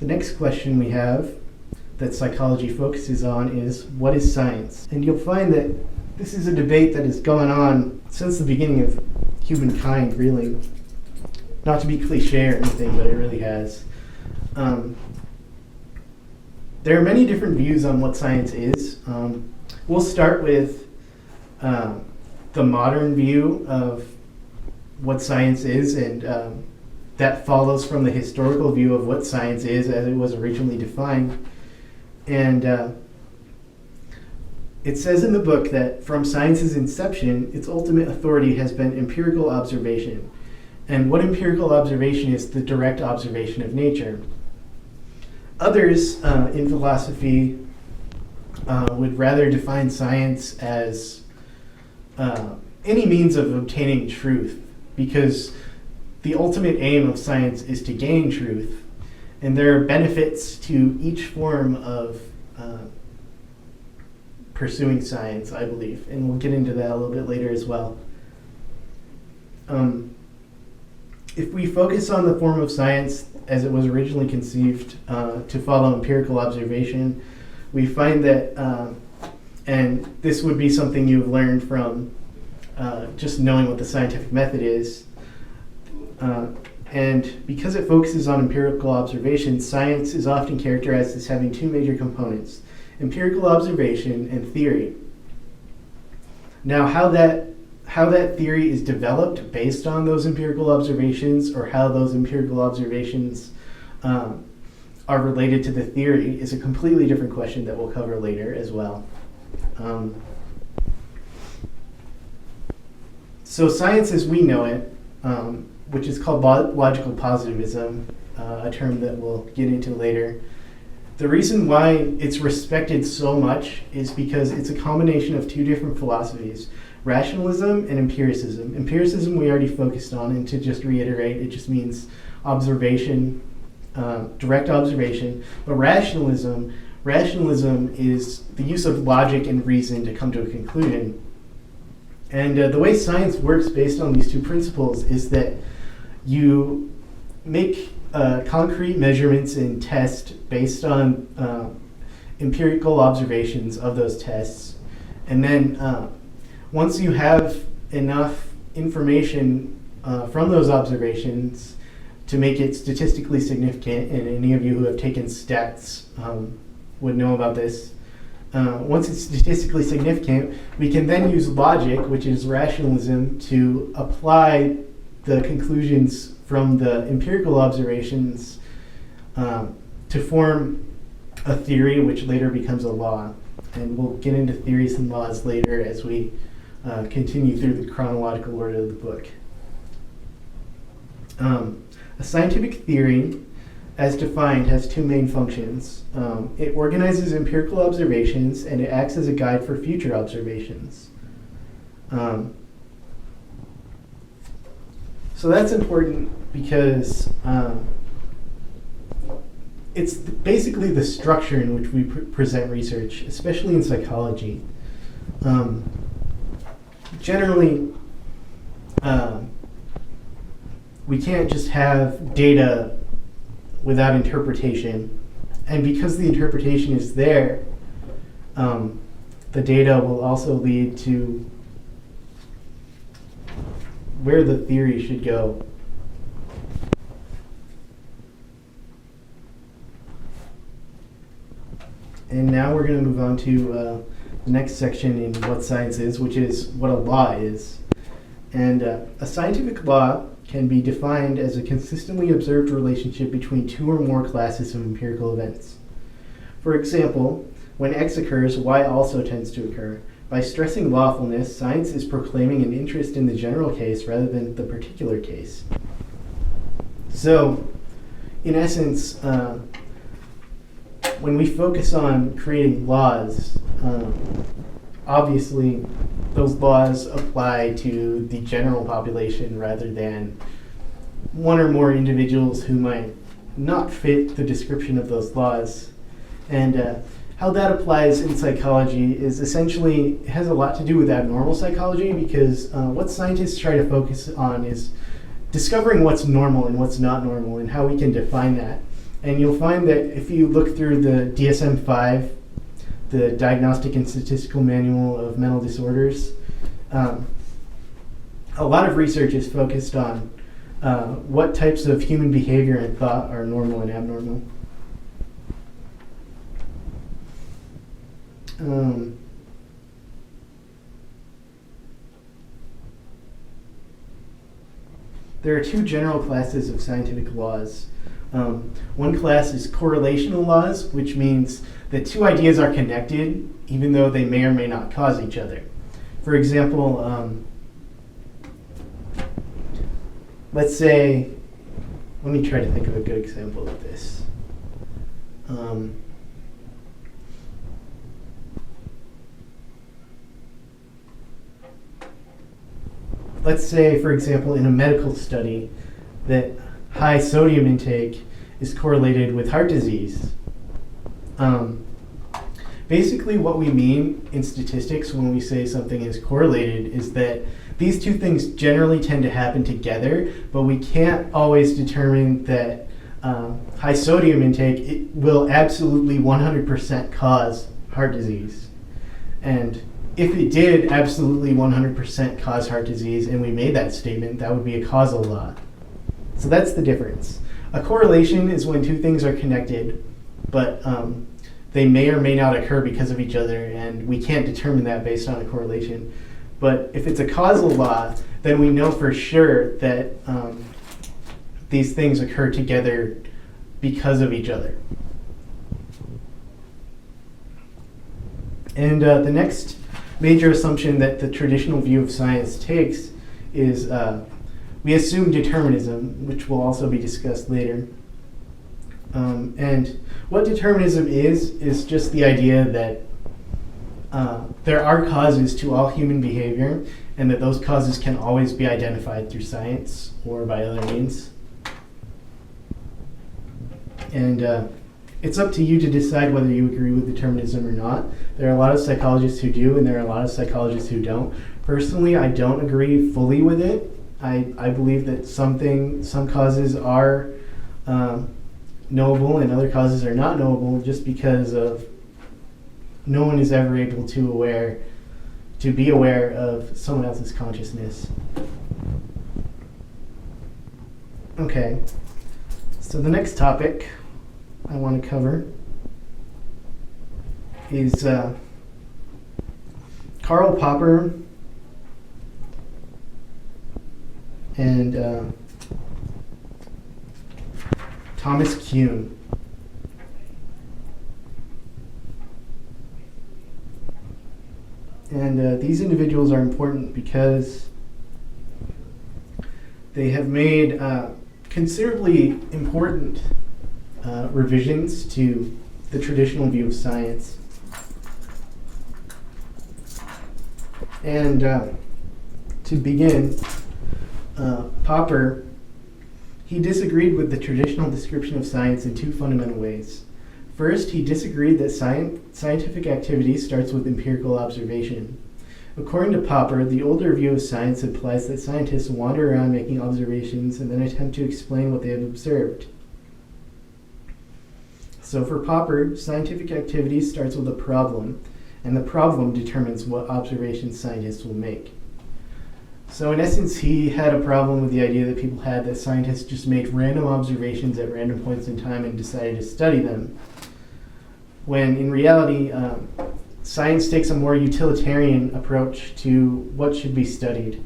The next question we have that psychology focuses on is, what is science? And you'll find that this is a debate that has gone on since the beginning of humankind, really. Not to be cliche or anything, but it really has. There are many different views on what science is. We'll start with the modern view of what science is, and that follows from the historical view of what science is as it was originally defined. And it says in the book that from science's inception, its ultimate authority has been empirical observation. And what empirical observation is? The direct observation of nature. Others in philosophy would rather define science as any means of obtaining truth, because the ultimate aim of science is to gain truth, and there are benefits to each form of pursuing science, I believe, and we'll get into that a little bit later as well. If we focus on the form of science as it was originally conceived to follow empirical observation, we find that, and this would be something you've learned from just knowing what the scientific method is, and because it focuses on empirical observation, science is often characterized as having two major components: empirical observation and theory. Now, how that theory is developed based on those empirical observations, or how those empirical observations are related to the theory, is a completely different question that we'll cover later as well. So science as we know it, which is called logical positivism, a term that we'll get into later. The reason why it's respected so much is because it's a combination of two different philosophies: rationalism and empiricism. Empiricism we already focused on, and to just reiterate, it just means observation, direct observation. But rationalism is the use of logic and reason to come to a conclusion. And the way science works based on these two principles is that you make concrete measurements and test based on empirical observations of those tests. And then once you have enough information from those observations to make it statistically significant, and any of you who have taken stats would know about this, once it's statistically significant, we can then use logic, which is rationalism, to apply the conclusions from the empirical observations to form a theory, which later becomes a law. And we'll get into theories and laws later as we continue through the chronological order of the book. A scientific theory, as defined, has two main functions. It organizes empirical observations, and it acts as a guide for future observations. So that's important because it's basically the structure in which we present research, especially in psychology. Generally, we can't just have data without interpretation, and because the interpretation is there, the data will also lead to where the theory should go. And now we're going to move on to the next section in what science is, which is what a law is. And a scientific law can be defined as a consistently observed relationship between two or more classes of empirical events. For example, when X occurs, Y also tends to occur. By stressing lawfulness, science is proclaiming an interest in the general case rather than the particular case. So, in essence, when we focus on creating laws, obviously those laws apply to the general population rather than one or more individuals who might not fit the description of those laws. And how that applies in psychology is essentially, it has a lot to do with abnormal psychology, because what scientists try to focus on is discovering what's normal and what's not normal and how we can define that. And you'll find that if you look through the DSM-5, the Diagnostic and Statistical Manual of Mental Disorders, a lot of research is focused on what types of human behavior and thought are normal and abnormal. There are two general classes of scientific laws. One class is correlational laws, which means that two ideas are connected even though they may or may not cause each other. For example, let's say, let me try to think of a good example of this. Let's say, for example, in a medical study, that high sodium intake is correlated with heart disease. Basically, what we mean in statistics when we say something is correlated is that these two things generally tend to happen together, but we can't always determine that high sodium intake it will absolutely 100% cause heart disease. And if it did absolutely 100% cause heart disease and we made that statement, that would be a causal law. So that's the difference. A correlation is when two things are connected, but they may or may not occur because of each other, and we can't determine that based on a correlation. But if it's a causal law, then we know for sure that these things occur together because of each other. And the next major assumption that the traditional view of science takes is we assume determinism, which will also be discussed later. And what determinism is just the idea that there are causes to all human behavior, and that those causes can always be identified through science or by other means. And it's up to you to decide whether you agree with determinism or not. There are a lot of psychologists who do, and there are a lot of psychologists who don't. Personally, I don't agree fully with it. I believe that some causes are knowable and other causes are not knowable, just because of no one is ever able to be aware of someone else's consciousness. Okay, so the next topic I want to cover is Karl Popper and Thomas Kuhn. And these individuals are important because they have made considerably important revisions to the traditional view of science. And to begin, Popper, he disagreed with the traditional description of science in two fundamental ways. First, he disagreed that scientific activity starts with empirical observation. According to Popper, the older view of science implies that scientists wander around making observations and then attempt to explain what they have observed. So for Popper, scientific activity starts with a problem, and the problem determines what observations scientists will make. So in essence, he had a problem with the idea that people had that scientists just made random observations at random points in time and decided to study them, when in reality, science takes a more utilitarian approach to what should be studied.